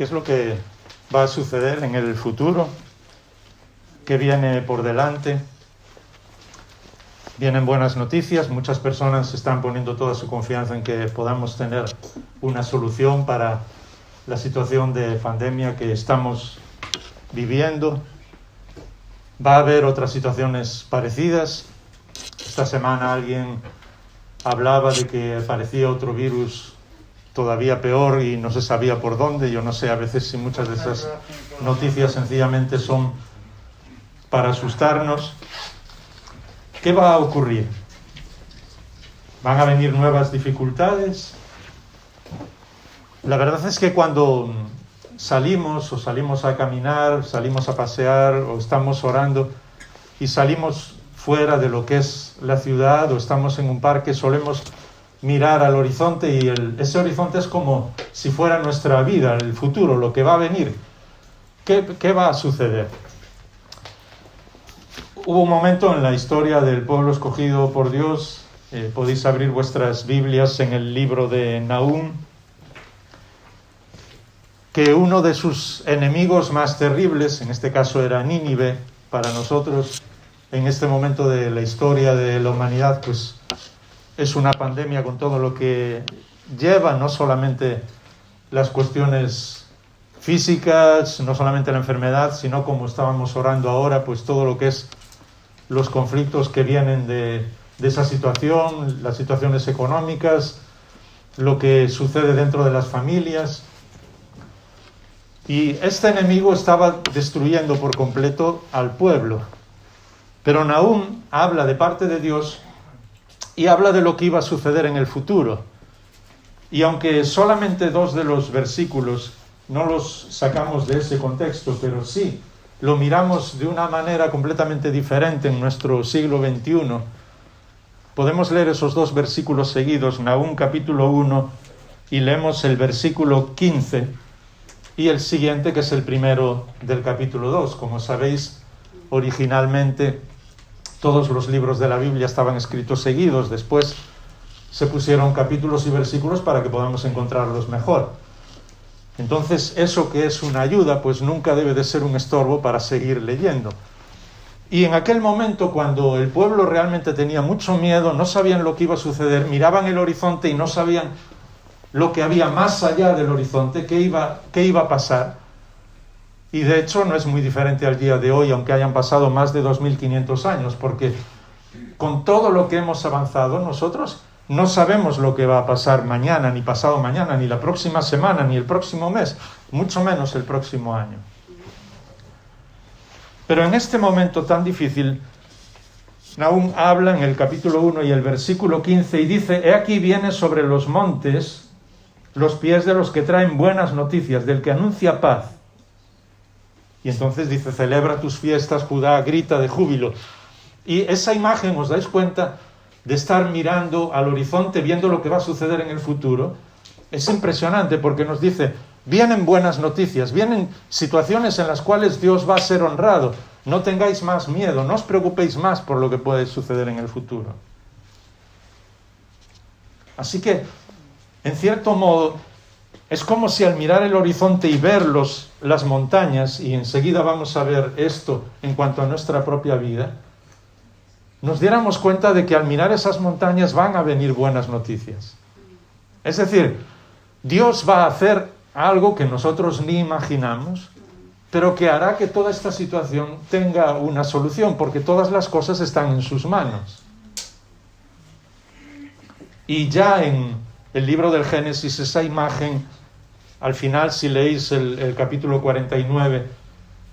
¿Qué es lo que va a suceder en el futuro? ¿Qué viene por delante? Vienen buenas noticias. Muchas personas están poniendo toda su confianza en que podamos tener una solución para la situación de pandemia que estamos viviendo. Va a haber otras situaciones parecidas. Esta semana alguien hablaba de que aparecía otro virus todavía peor y no se sabía por dónde. Yo no sé a veces si muchas de esas noticias sencillamente son para asustarnos. ¿Qué va a ocurrir? ¿Van a venir nuevas dificultades? La verdad es que cuando salimos a caminar, salimos a pasear o estamos orando y salimos fuera de lo que es la ciudad o estamos en un parque, solemos mirar al horizonte y ese horizonte es como si fuera nuestra vida, el futuro, lo que va a venir. ¿Qué va a suceder? Hubo un momento en la historia del pueblo escogido por Dios, podéis abrir vuestras Biblias en el libro de Nahum, que uno de sus enemigos más terribles, en este caso era Nínive, para nosotros en este momento de la historia de la humanidad, pues es una pandemia con todo lo que lleva, no solamente las cuestiones físicas, no solamente la enfermedad, sino como estábamos orando ahora, pues todo lo que es los conflictos que vienen de esa situación, las situaciones económicas, lo que sucede dentro de las familias. Y este enemigo estaba destruyendo por completo al pueblo. Pero Nahum habla de parte de Dios y habla de lo que iba a suceder en el futuro. Y aunque solamente 2 de los versículos no los sacamos de ese contexto, pero sí lo miramos de una manera completamente diferente en nuestro siglo XXI, podemos leer esos 2 versículos seguidos, Nahum capítulo 1, y leemos el versículo 15 y el siguiente, que es el primero del capítulo 2. Como sabéis, originalmente todos los libros de la Biblia estaban escritos seguidos, después se pusieron capítulos y versículos para que podamos encontrarlos mejor. Entonces, eso que es una ayuda, pues nunca debe de ser un estorbo para seguir leyendo. Y en aquel momento, cuando el pueblo realmente tenía mucho miedo, no sabían lo que iba a suceder, miraban el horizonte y no sabían lo que había más allá del horizonte, qué iba a pasar. Y de hecho no es muy diferente al día de hoy, aunque hayan pasado más de 2500 años, porque con todo lo que hemos avanzado, nosotros no sabemos lo que va a pasar mañana, ni pasado mañana, ni la próxima semana, ni el próximo mes, mucho menos el próximo año. Pero en este momento tan difícil, Nahum habla en el capítulo 1 y el versículo 15 y dice: «He aquí viene sobre los montes los pies de los que traen buenas noticias, del que anuncia paz». Y entonces dice: «Celebra tus fiestas, Judá, grita de júbilo». Y esa imagen, ¿os dais cuenta de estar mirando al horizonte, viendo lo que va a suceder en el futuro? Es impresionante porque nos dice: vienen buenas noticias, vienen situaciones en las cuales Dios va a ser honrado. No tengáis más miedo, no os preocupéis más por lo que puede suceder en el futuro. Así que, en cierto modo, es como si al mirar el horizonte y ver las montañas, y enseguida vamos a ver esto en cuanto a nuestra propia vida, nos diéramos cuenta de que al mirar esas montañas van a venir buenas noticias. Es decir, Dios va a hacer algo que nosotros ni imaginamos, pero que hará que toda esta situación tenga una solución, porque todas las cosas están en sus manos. Y ya en el libro del Génesis, esa imagen, al final, si leéis el capítulo 49,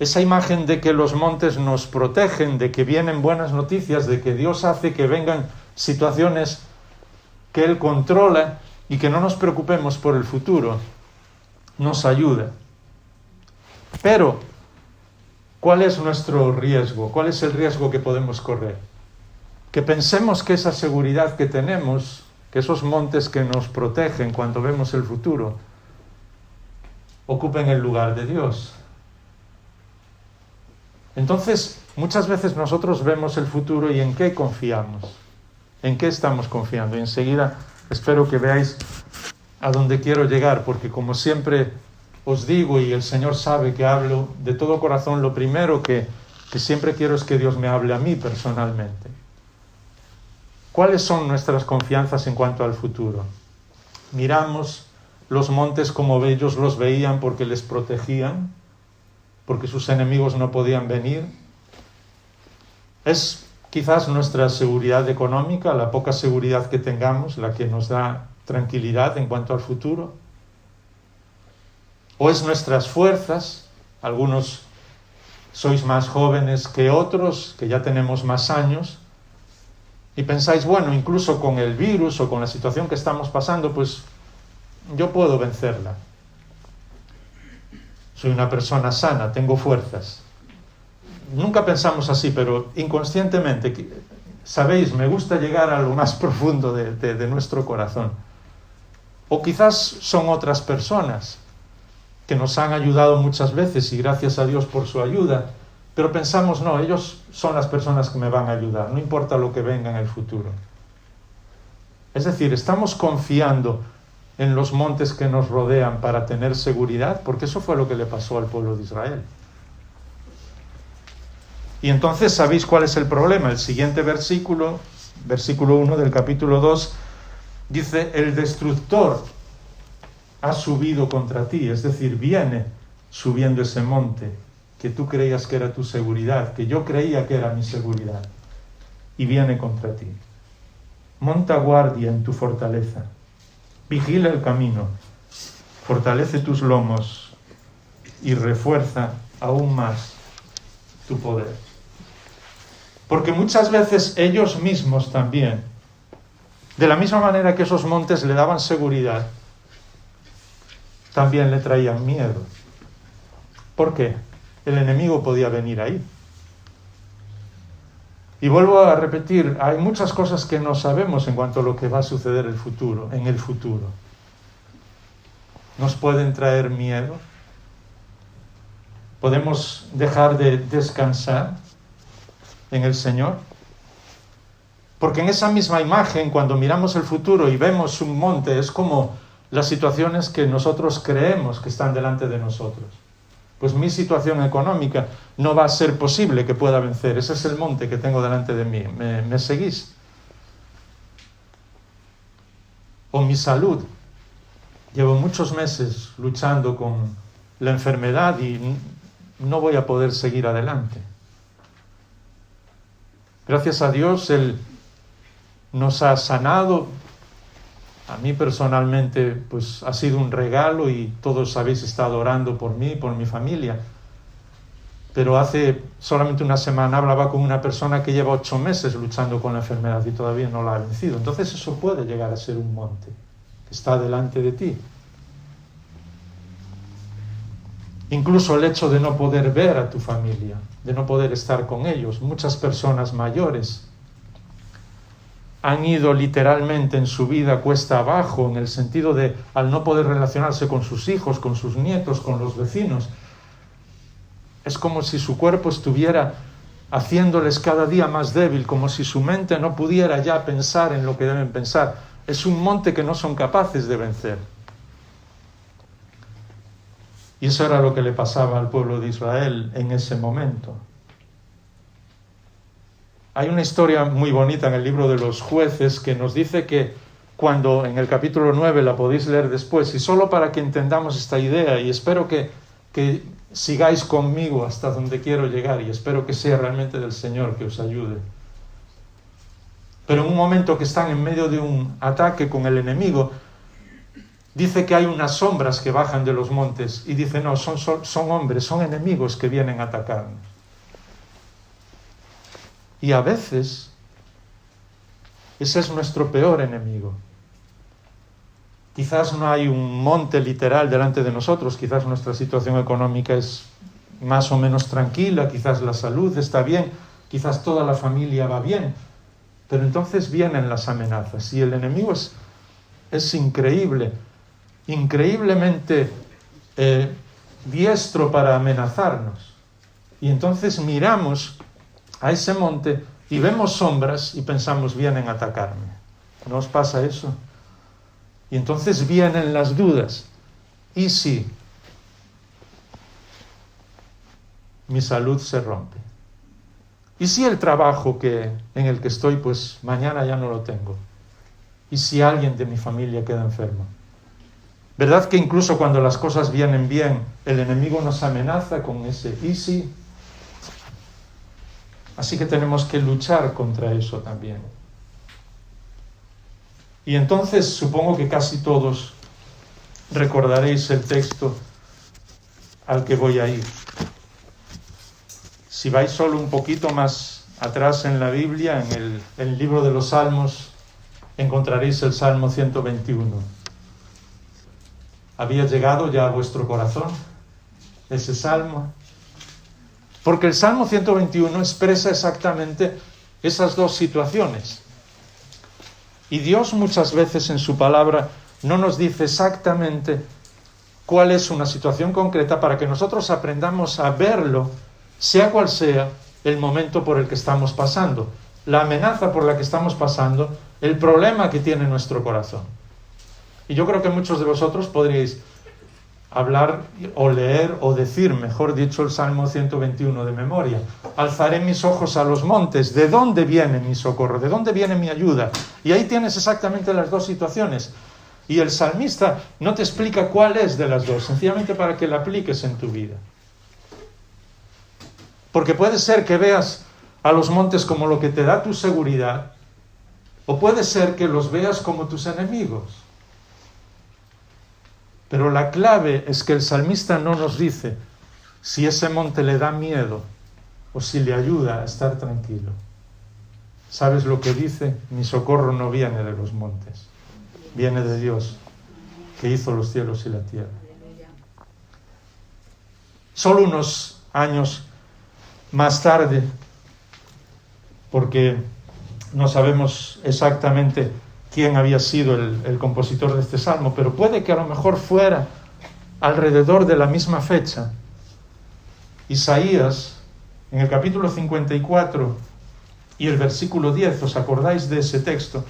esa imagen de que los montes nos protegen, de que vienen buenas noticias, de que Dios hace que vengan situaciones que Él controla y que no nos preocupemos por el futuro, nos ayuda. Pero, ¿cuál es nuestro riesgo? ¿Cuál es el riesgo que podemos correr? Que pensemos que esa seguridad que tenemos, que esos montes que nos protegen cuando vemos el futuro, ocupen el lugar de Dios. Entonces, muchas veces nosotros vemos el futuro y ¿en qué confiamos? ¿En qué estamos confiando? Y enseguida espero que veáis a dónde quiero llegar, porque como siempre os digo, y el Señor sabe que hablo de todo corazón, lo primero que siempre quiero es que Dios me hable a mí personalmente. ¿Cuáles son nuestras confianzas en cuanto al futuro? Miramos los montes como ellos los veían porque les protegían, porque sus enemigos no podían venir. Es quizás nuestra seguridad económica, la poca seguridad que tengamos, la que nos da tranquilidad en cuanto al futuro. ¿O es nuestras fuerzas? Algunos sois más jóvenes que otros, que ya tenemos más años, y pensáis, bueno, incluso con el virus o con la situación que estamos pasando, pues yo puedo vencerla. Soy una persona sana, tengo fuerzas. Nunca pensamos así, pero inconscientemente, sabéis, me gusta llegar a lo más profundo de nuestro corazón. O quizás son otras personas que nos han ayudado muchas veces y gracias a Dios por su ayuda, pero pensamos, no, ellos son las personas que me van a ayudar, no importa lo que venga en el futuro. Es decir, estamos confiando en los montes que nos rodean para tener seguridad, porque eso fue lo que le pasó al pueblo de Israel. Y entonces, ¿sabéis cuál es el problema? El siguiente versículo, versículo 1 del capítulo 2, dice, el destructor ha subido contra ti, es decir, viene subiendo ese monte que tú creías que era tu seguridad, que yo creía que era mi seguridad, y viene contra ti. Monta guardia en tu fortaleza, vigila el camino, fortalece tus lomos y refuerza aún más tu poder. Porque muchas veces ellos mismos también, de la misma manera que esos montes le daban seguridad, también le traían miedo. ¿Por qué? El enemigo podía venir ahí. Y vuelvo a repetir, hay muchas cosas que no sabemos en cuanto a lo que va a suceder en el futuro. Nos pueden traer miedo. Podemos dejar de descansar en el Señor. Porque en esa misma imagen, cuando miramos el futuro y vemos un monte, es como las situaciones que nosotros creemos que están delante de nosotros. Pues mi situación económica no va a ser posible que pueda vencer. Ese es el monte que tengo delante de mí. ¿Me seguís? O mi salud. Llevo muchos meses luchando con la enfermedad y no voy a poder seguir adelante. Gracias a Dios, Él nos ha sanado. A mí personalmente, pues ha sido un regalo y todos habéis estado orando por mí, por mi familia. Pero hace solamente una semana hablaba con una persona que lleva 8 meses luchando con la enfermedad y todavía no la ha vencido. Entonces eso puede llegar a ser un monte que está delante de ti. Incluso el hecho de no poder ver a tu familia, de no poder estar con ellos. Muchas personas mayores han ido literalmente en su vida cuesta abajo, en el sentido de, al no poder relacionarse con sus hijos, con sus nietos, con los vecinos, es como si su cuerpo estuviera haciéndoles cada día más débil, como si su mente no pudiera ya pensar en lo que deben pensar. Es un monte que no son capaces de vencer. Y eso era lo que le pasaba al pueblo de Israel en ese momento. Hay una historia muy bonita en el libro de los Jueces que nos dice que cuando en el capítulo 9, la podéis leer después, y solo para que entendamos esta idea, y espero que sigáis conmigo hasta donde quiero llegar, y espero que sea realmente del Señor que os ayude. Pero en un momento que están en medio de un ataque con el enemigo, dice que hay unas sombras que bajan de los montes, y dice, no, son hombres, son enemigos que vienen a atacarnos. Y a veces, ese es nuestro peor enemigo. Quizás no hay un monte literal delante de nosotros, quizás nuestra situación económica es más o menos tranquila, quizás la salud está bien, quizás toda la familia va bien, pero entonces vienen las amenazas y el enemigo es increíble, increíblemente diestro para amenazarnos. Y entonces miramos a ese monte y vemos sombras y pensamos, vienen a atacarme. ¿No os pasa eso? Y entonces vienen las dudas. ¿Y si? mi salud se rompe. ¿Y si el trabajo en el que estoy, pues mañana ya no lo tengo? ¿Y si alguien de mi familia queda enfermo? ¿Verdad que incluso cuando las cosas vienen bien, el enemigo nos amenaza con ese ¿y si? Así que tenemos que luchar contra eso también. Y entonces supongo que casi todos recordaréis el texto al que voy a ir. Si vais solo un poquito más atrás en la Biblia, en el libro de los Salmos, encontraréis el Salmo 121. ¿Había llegado ya a vuestro corazón ese salmo? Porque el Salmo 121 expresa exactamente esas dos situaciones. Y Dios muchas veces en su palabra no nos dice exactamente cuál es una situación concreta para que nosotros aprendamos a verlo, sea cual sea el momento por el que estamos pasando, la amenaza por la que estamos pasando, el problema que tiene nuestro corazón. Y yo creo que muchos de vosotros podríais hablar o leer o decir, mejor dicho, el Salmo 121 de memoria. Alzaré mis ojos a los montes. ¿De dónde viene mi socorro? ¿De dónde viene mi ayuda? Y ahí tienes exactamente las dos situaciones. Y el salmista no te explica cuál es de las dos, sencillamente para que la apliques en tu vida. Porque puede ser que veas a los montes como lo que te da tu seguridad, o puede ser que los veas como tus enemigos. Pero la clave es que el salmista no nos dice si ese monte le da miedo o si le ayuda a estar tranquilo. ¿Sabes lo que dice? Mi socorro no viene de los montes, viene de Dios, que hizo los cielos y la tierra. Solo unos años más tarde, porque no sabemos exactamente quién había sido el compositor de este salmo, pero puede que a lo mejor fuera alrededor de la misma fecha. Isaías, en el capítulo 54 y el versículo 10, ¿os acordáis de ese texto?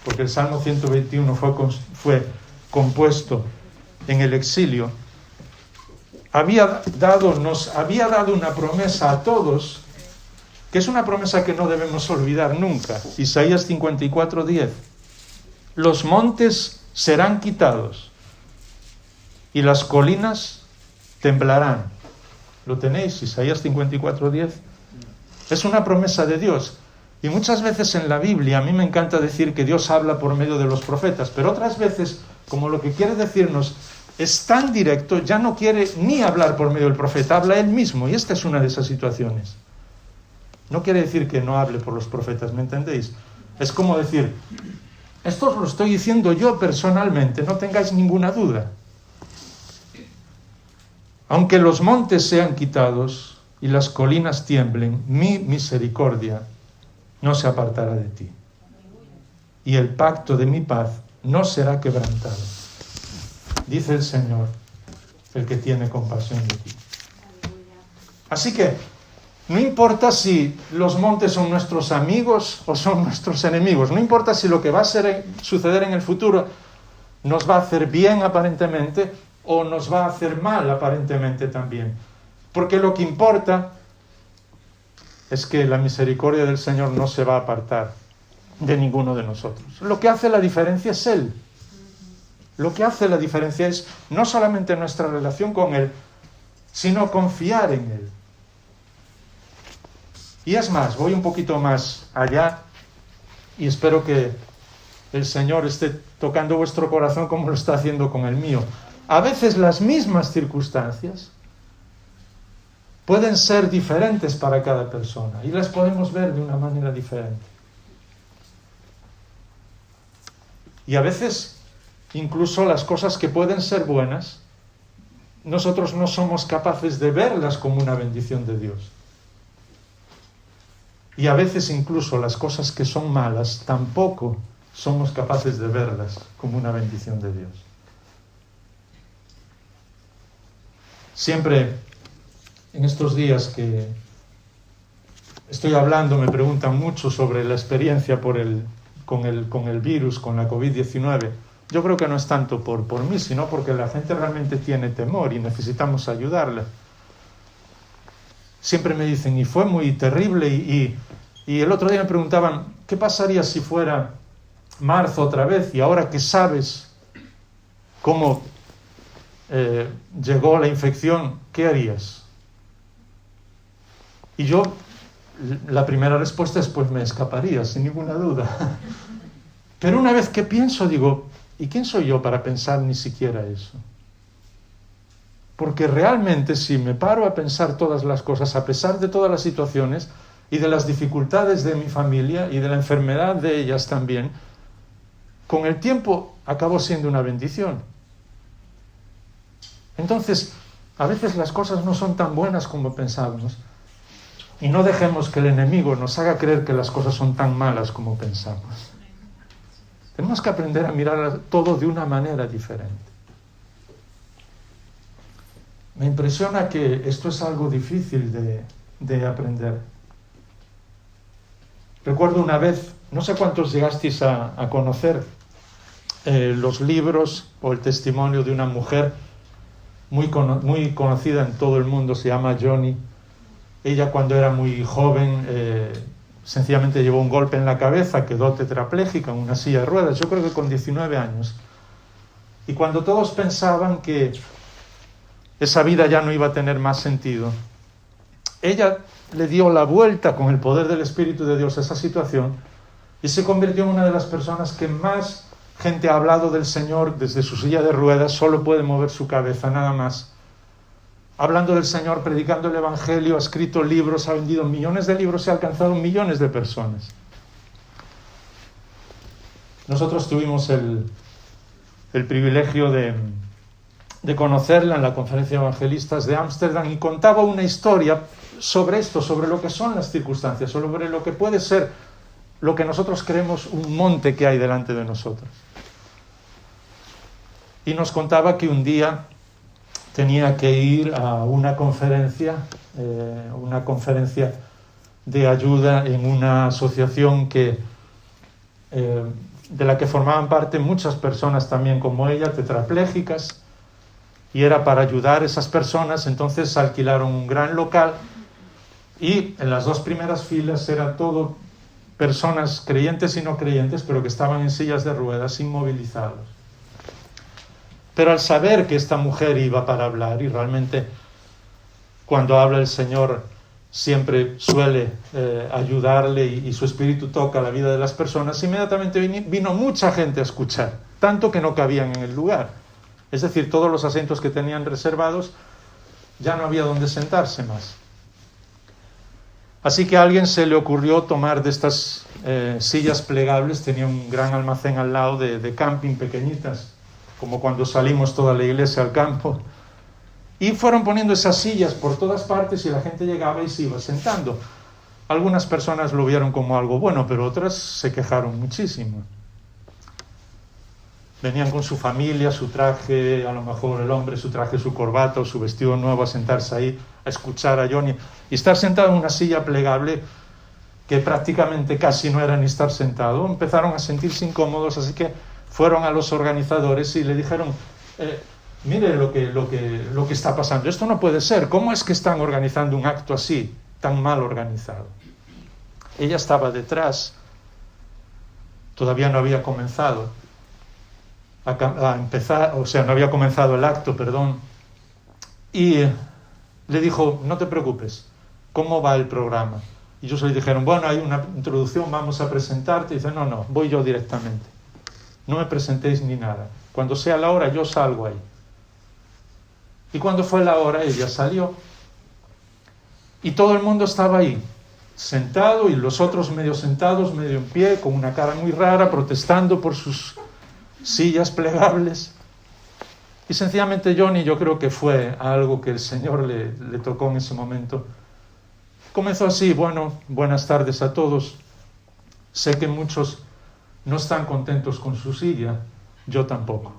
Porque el Salmo 121 fue compuesto en el exilio. Nos había dado una promesa a todos, que es una promesa que no debemos olvidar nunca. Isaías 54, 10. Los montes serán quitados y las colinas temblarán. ¿Lo tenéis? Isaías 54, 10. Es una promesa de Dios. Y muchas veces en la Biblia a mí me encanta decir que Dios habla por medio de los profetas, pero otras veces, como lo que quiere decirnos es tan directo, ya no quiere ni hablar por medio del profeta, habla él mismo, y esta es una de esas situaciones. No quiere decir que no hable por los profetas, ¿me entendéis? Es como decir, esto os lo estoy diciendo yo personalmente, no tengáis ninguna duda. Aunque los montes sean quitados y las colinas tiemblen, mi misericordia no se apartará de ti. Y el pacto de mi paz no será quebrantado. Dice el Señor, el que tiene compasión de ti. Así que, no importa si los montes son nuestros amigos o son nuestros enemigos, no importa si lo que va a suceder en el futuro nos va a hacer bien aparentemente o nos va a hacer mal aparentemente también. Porque lo que importa es que la misericordia del Señor no se va a apartar de ninguno de nosotros. Lo que hace la diferencia es Él. Lo que hace la diferencia es no solamente nuestra relación con Él, sino confiar en Él. Y es más, voy un poquito más allá y espero que el Señor esté tocando vuestro corazón como lo está haciendo con el mío. A veces las mismas circunstancias pueden ser diferentes para cada persona y las podemos ver de una manera diferente. Y a veces, incluso las cosas que pueden ser buenas, nosotros no somos capaces de verlas como una bendición de Dios. Y a veces incluso las cosas que son malas tampoco somos capaces de verlas como una bendición de Dios. Siempre en estos días que estoy hablando me preguntan mucho sobre la experiencia con el virus, con la COVID-19. Yo creo que no es tanto por mí, sino porque la gente realmente tiene temor y necesitamos ayudarla. siempre me dicen, y fue muy terrible, y el otro día me preguntaban, ¿qué pasaría si fuera marzo otra vez? Y ahora que sabes cómo llegó la infección, ¿qué harías? Y yo, la primera respuesta es, pues me escaparía, sin ninguna duda. Pero una vez que pienso, digo, ¿y quién soy yo para pensar ni siquiera eso? Porque realmente si me paro a pensar todas las cosas, a pesar de todas las situaciones y de las dificultades de mi familia y de la enfermedad de ellas también, con el tiempo acabó siendo una bendición. Entonces, a veces las cosas no son tan buenas como pensábamos. Y no dejemos que el enemigo nos haga creer que las cosas son tan malas como pensamos. Tenemos que aprender a mirar todo de una manera diferente. Me impresiona que esto es algo difícil de aprender. Recuerdo una vez, no sé cuántos llegasteis a conocer los libros o el testimonio de una mujer muy conocida en todo el mundo, se llama Joni. Ella cuando era muy joven sencillamente llevó un golpe en la cabeza, quedó tetrapléjica en una silla de ruedas, yo creo que con 19 años. Y cuando todos pensaban que esa vida ya no iba a tener más sentido, ella le dio la vuelta con el poder del Espíritu de Dios a esa situación y se convirtió en una de las personas que más gente ha hablado del Señor desde su silla de ruedas, solo puede mover su cabeza, nada más. Hablando del Señor, predicando el Evangelio, ha escrito libros, ha vendido millones de libros y ha alcanzado millones de personas. Nosotros tuvimos el privilegio de conocerla en la Conferencia de Evangelistas de Ámsterdam y contaba una historia sobre esto, sobre lo que son las circunstancias, sobre lo que puede ser lo que nosotros creemos un monte que hay delante de nosotros. Y nos contaba que un día tenía que ir a una conferencia de ayuda en una asociación de la que formaban parte muchas personas también como ella, tetraplégicas, y era para ayudar a esas personas. Entonces alquilaron un gran local y en las 2 primeras filas eran todo personas creyentes y no creyentes, pero que estaban en sillas de ruedas, inmovilizados. Pero al saber que esta mujer iba para hablar, y realmente cuando habla el Señor siempre suele ayudarle y su espíritu toca la vida de las personas, inmediatamente vino mucha gente a escuchar, tanto que no cabían en el lugar. Es decir, todos los asientos que tenían reservados ya no había donde sentarse más. Así que a alguien se le ocurrió tomar de estas sillas plegables, tenía un gran almacén al lado de camping pequeñitas, como cuando salimos toda la iglesia al campo, y fueron poniendo esas sillas por todas partes y la gente llegaba y se iba sentando. Algunas personas lo vieron como algo bueno, pero otras se quejaron muchísimo. Venían con su familia, su traje, a lo mejor el hombre, su traje, su corbata o su vestido nuevo, a sentarse ahí, a escuchar a Joni. Y estar sentado en una silla plegable que prácticamente casi no era ni estar sentado. Empezaron a sentirse incómodos, así que fueron a los organizadores y le dijeron, mire lo que está pasando, esto no puede ser, ¿cómo es que están organizando un acto así, tan mal organizado? Ella estaba detrás, todavía no había comenzado a empezar, o sea, no había comenzado el acto, perdón, y le dijo, no te preocupes, ¿cómo va el programa? Y ellos le dijeron, bueno, hay una introducción, vamos a presentarte. Y dice, no, voy yo directamente, no me presentéis ni nada, cuando sea la hora yo salgo ahí. Y cuando fue la hora ella salió y todo el mundo estaba ahí, sentado, y los otros medio sentados, medio en pie, con una cara muy rara, protestando por sus sillas plegables. Y sencillamente Joni, yo creo que fue algo que el Señor le tocó en ese momento. Comenzó así, bueno, buenas tardes a todos. Sé que muchos no están contentos con su silla, yo tampoco.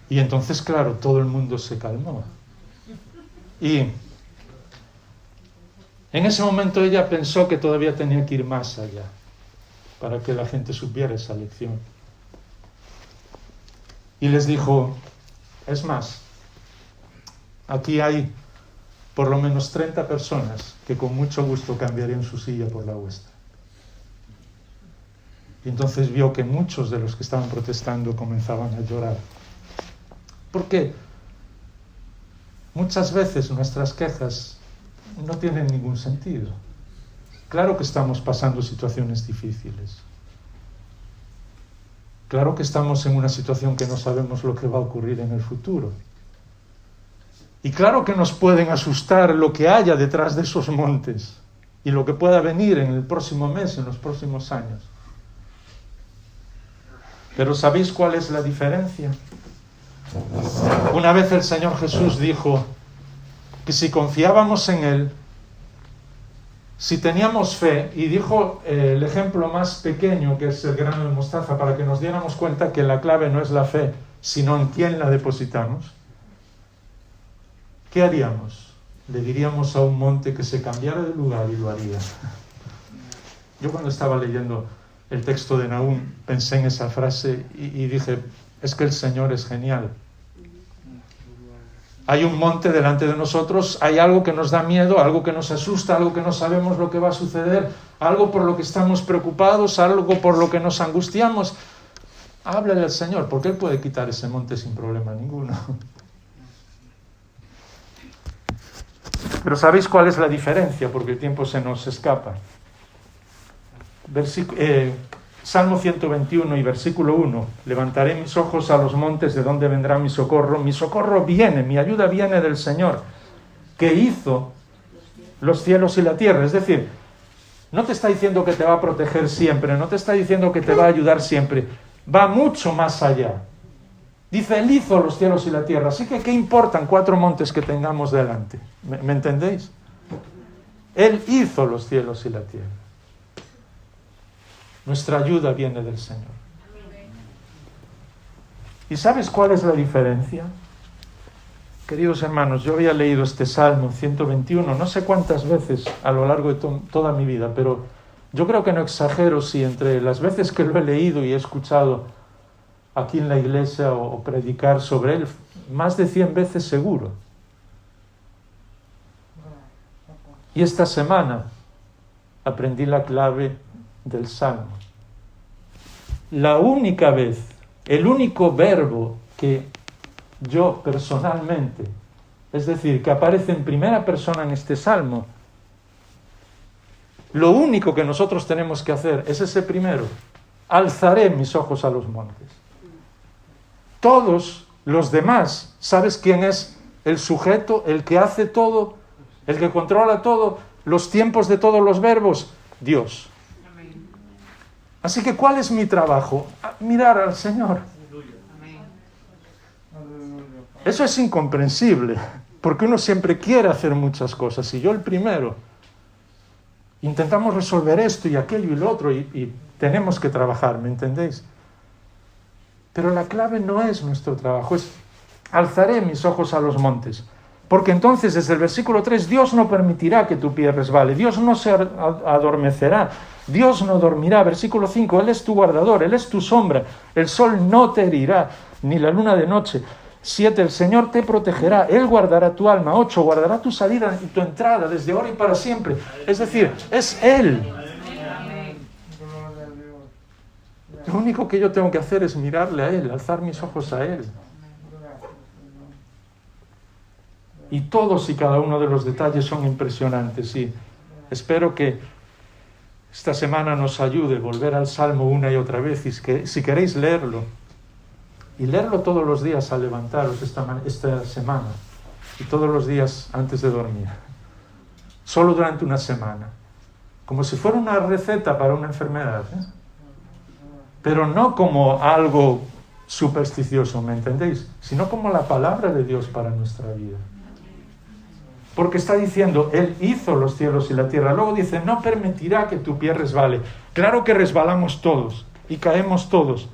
Y entonces, claro, todo el mundo se calmó. Y en ese momento ella pensó que todavía tenía que ir más allá, para que la gente supiera esa lección. Y les dijo, es más, aquí hay por lo menos 30 personas que con mucho gusto cambiarían su silla por la vuestra. Y entonces vio que muchos de los que estaban protestando comenzaban a llorar. ¿Por qué? Muchas veces nuestras quejas no tienen ningún sentido. Claro que estamos pasando situaciones difíciles. Claro que estamos en una situación que no sabemos lo que va a ocurrir en el futuro. Y claro que nos pueden asustar lo que haya detrás de esos montes y lo que pueda venir en el próximo mes, en los próximos años. Pero ¿sabéis cuál es la diferencia? Una vez el Señor Jesús dijo que si confiábamos en Él, si teníamos fe, y dijo el ejemplo más pequeño que es el grano de mostaza, para que nos diéramos cuenta que la clave no es la fe, sino en quién la depositamos, ¿qué haríamos? Le diríamos a un monte que se cambiara de lugar y lo haría. Yo cuando estaba leyendo el texto de Nahum pensé en esa frase y dije, es que el Señor es genial. Hay un monte delante de nosotros, hay algo que nos da miedo, algo que nos asusta, algo que no sabemos lo que va a suceder, algo por lo que estamos preocupados, algo por lo que nos angustiamos. Háblale al Señor, porque Él puede quitar ese monte sin problema ninguno. Pero ¿sabéis cuál es la diferencia? Porque el tiempo se nos escapa. Salmo 121 y versículo 1. Levantaré mis ojos a los montes, ¿de dónde vendrá mi socorro? Mi socorro viene, mi ayuda viene del Señor, que hizo los cielos y la tierra. Es decir, no te está diciendo que te va a proteger siempre, no te está diciendo que te va a ayudar siempre. Va mucho más allá. Dice, Él hizo los cielos y la tierra. Así que, ¿qué importan 4 montes que tengamos delante? ¿Me entendéis? Él hizo los cielos y la tierra. Nuestra ayuda viene del Señor. ¿Y sabes cuál es la diferencia? Queridos hermanos, yo había leído este Salmo 121 no sé cuántas veces a lo largo de toda mi vida, pero yo creo que no exagero si entre las veces que lo he leído y he escuchado aquí en la iglesia o predicar sobre él, más de 100 veces seguro. Y esta semana aprendí la clave del Salmo. La única vez, el único verbo que yo personalmente, es decir, que aparece en primera persona en este Salmo, lo único que nosotros tenemos que hacer es ese primero: alzaré mis ojos a los montes. Todos los demás, ¿sabes quién es el sujeto, el que hace todo, el que controla todo, los tiempos de todos los verbos? Dios. Así que, ¿cuál es mi trabajo? Mirar al Señor. Eso es incomprensible, porque uno siempre quiere hacer muchas cosas, y yo el primero. Intentamos resolver esto y aquello y lo otro, y tenemos que trabajar, ¿me entendéis? Pero la clave no es nuestro trabajo, es alzaré mis ojos a los montes. Porque entonces, desde el versículo 3, Dios no permitirá que tu pie resbale, Dios no se adormecerá, Dios no dormirá. Versículo 5, Él es tu guardador, Él es tu sombra, el sol no te herirá, ni la luna de noche. 7, el Señor te protegerá, Él guardará tu alma. 8, guardará tu salida y tu entrada desde ahora y para siempre. Es decir, es Él. Lo único que yo tengo que hacer es mirarle a Él, alzar mis ojos a Él. Y todos y cada uno de los detalles son impresionantes, y espero que esta semana nos ayude a volver al Salmo una y otra vez, y si queréis leerlo, y leerlo todos los días al levantaros esta semana, y todos los días antes de dormir, solo durante una semana, como si fuera una receta para una enfermedad, pero no como algo supersticioso, ¿me entendéis? Sino como la palabra de Dios para nuestra vida. Porque está diciendo, Él hizo los cielos y la tierra. Luego dice, no permitirá que tu pie resbale. Claro que resbalamos todos y caemos todos.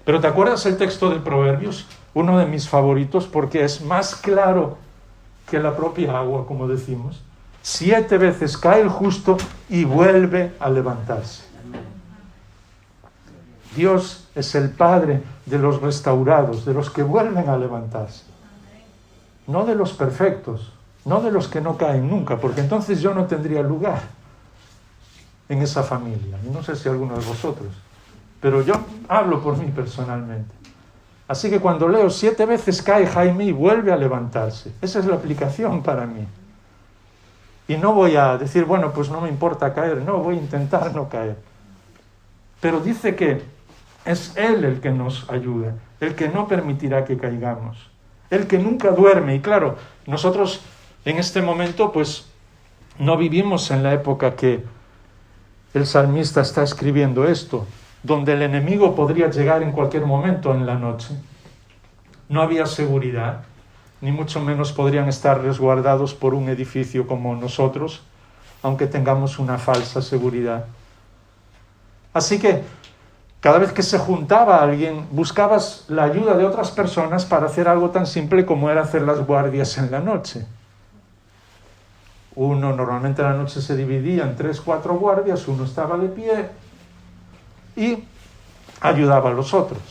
Pero ¿te acuerdas el texto de Proverbios? Uno de mis favoritos, porque es más claro que la propia agua, como decimos. 7 veces cae el justo y vuelve a levantarse. Dios es el Padre de los restaurados, de los que vuelven a levantarse. No de los perfectos, no de los que no caen nunca, porque entonces yo no tendría lugar en esa familia. Y no sé si alguno de vosotros, pero yo hablo por mí personalmente. Así que cuando leo 7 veces cae Jaime y vuelve a levantarse, esa es la aplicación para mí. Y no voy a decir, bueno, pues no me importa caer, no, voy a intentar no caer. Pero dice que es Él el que nos ayuda, el que no permitirá que caigamos, el que nunca duerme. Y claro, nosotros en este momento pues no vivimos en la época que el salmista está escribiendo esto, donde el enemigo podría llegar en cualquier momento en la noche. No había seguridad, ni mucho menos podrían estar resguardados por un edificio como nosotros, aunque tengamos una falsa seguridad. Así que cada vez que se juntaba alguien, buscabas la ayuda de otras personas para hacer algo tan simple como era hacer las guardias en la noche. Normalmente la noche se dividía en 3, 4 guardias, uno estaba de pie y ayudaba a los otros.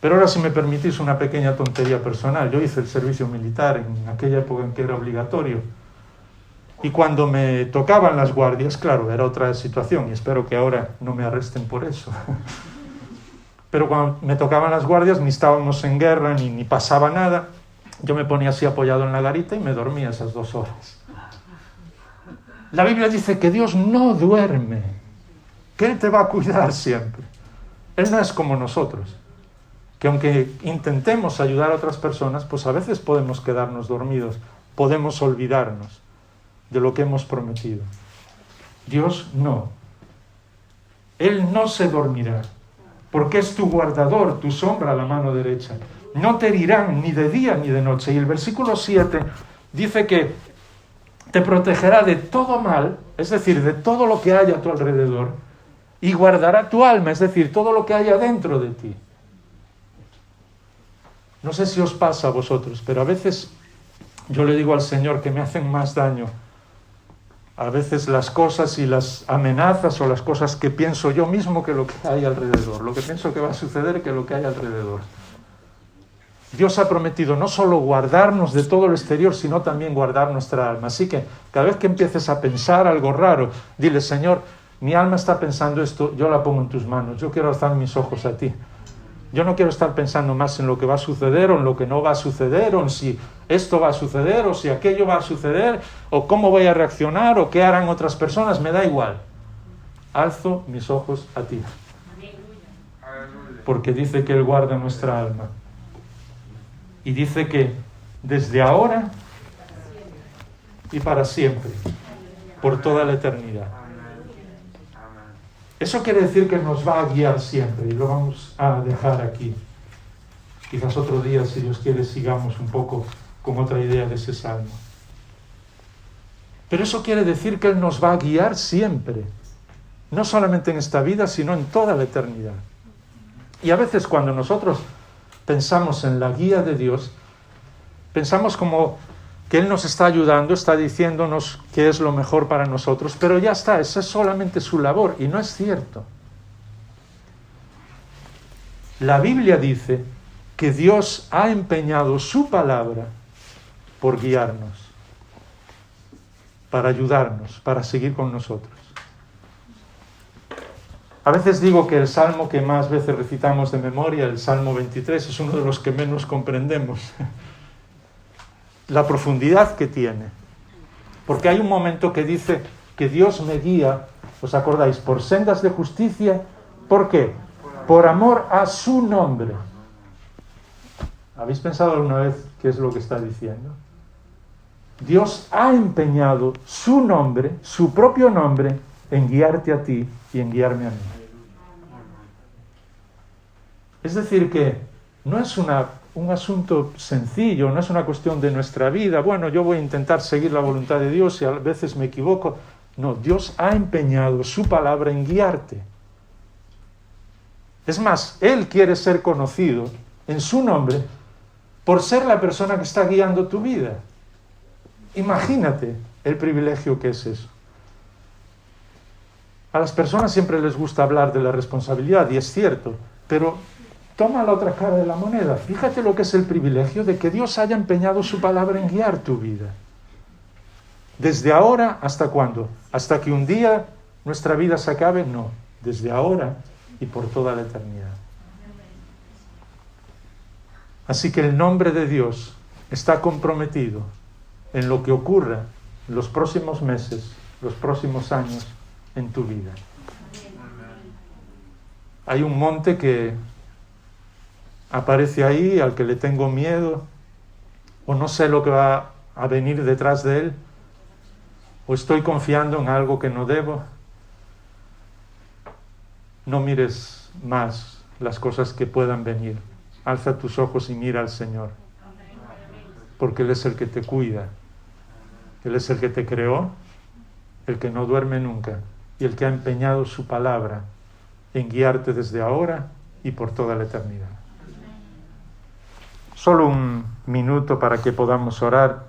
Pero ahora, si me permitís una pequeña tontería personal, yo hice el servicio militar en aquella época en que era obligatorio, y cuando me tocaban las guardias, claro, era otra situación, y espero que ahora no me arresten por eso. Pero cuando me tocaban las guardias, ni estábamos en guerra, ni pasaba nada, yo me ponía así apoyado en la garita y me dormía esas 2 horas. La Biblia dice que Dios no duerme, que Él te va a cuidar siempre. Él no es como nosotros, que aunque intentemos ayudar a otras personas, pues a veces podemos quedarnos dormidos, podemos olvidarnos de lo que hemos prometido. Dios no. Él no se dormirá, porque es tu guardador, tu sombra a la mano derecha. No te herirán ni de día ni de noche. Y el versículo 7 dice que te protegerá de todo mal, es decir, de todo lo que haya a tu alrededor, y guardará tu alma, es decir, todo lo que haya dentro de ti. No sé si os pasa a vosotros, pero a veces yo le digo al Señor que me hacen más daño a veces las cosas y las amenazas o las cosas que pienso yo mismo que lo que hay alrededor, lo que pienso que va a suceder que lo que hay alrededor. Dios ha prometido no solo guardarnos de todo lo exterior, sino también guardar nuestra alma. Así que cada vez que empieces a pensar algo raro, dile: Señor, mi alma está pensando esto, yo la pongo en tus manos, yo quiero alzar mis ojos a ti. Yo no quiero estar pensando más en lo que va a suceder o en lo que no va a suceder, o en si esto va a suceder o si aquello va a suceder, o cómo voy a reaccionar o qué harán otras personas, me da igual. Alzo mis ojos a ti. Porque dice que Él guarda nuestra alma. Y dice que desde ahora y para siempre, por toda la eternidad. Eso quiere decir que nos va a guiar siempre, y lo vamos a dejar aquí. Quizás otro día, si Dios quiere, sigamos un poco con otra idea de ese salmo. Pero eso quiere decir que Él nos va a guiar siempre, no solamente en esta vida, sino en toda la eternidad. Y a veces cuando nosotros pensamos en la guía de Dios, pensamos como que Él nos está ayudando, está diciéndonos qué es lo mejor para nosotros, pero ya está, esa es solamente su labor, y no es cierto. La Biblia dice que Dios ha empeñado su palabra por guiarnos, para ayudarnos, para seguir con nosotros. A veces digo que el salmo que más veces recitamos de memoria, el Salmo 23, es uno de los que menos comprendemos. La profundidad que tiene. Porque hay un momento que dice que Dios me guía, ¿os acordáis? Por sendas de justicia. ¿Por qué? Por amor a su nombre. ¿Habéis pensado alguna vez qué es lo que está diciendo? Dios ha empeñado su nombre, su propio nombre, en guiarte a ti y en guiarme a mí. Es decir que no es un asunto sencillo, no es una cuestión de nuestra vida. Bueno, yo voy a intentar seguir la voluntad de Dios y a veces me equivoco. No, Dios ha empeñado su palabra en guiarte. Es más, Él quiere ser conocido en su nombre por ser la persona que está guiando tu vida. Imagínate el privilegio que es eso. A las personas siempre les gusta hablar de la responsabilidad, y es cierto, pero toma la otra cara de la moneda. Fíjate lo que es el privilegio de que Dios haya empeñado su palabra en guiar tu vida. ¿Desde ahora hasta cuándo? ¿Hasta que un día nuestra vida se acabe? No, desde ahora y por toda la eternidad. Así que el nombre de Dios está comprometido en lo que ocurra en los próximos meses, los próximos años en tu vida. Hay un monte que aparece ahí, al que le tengo miedo, o no sé lo que va a venir detrás de él, o estoy confiando en algo que no debo. No mires más las cosas que puedan venir. Alza tus ojos y mira al Señor, porque Él es el que te cuida. Él es el que te creó, el que no duerme nunca, y el que ha empeñado su palabra en guiarte desde ahora y por toda la eternidad. Solo un minuto para que podamos orar.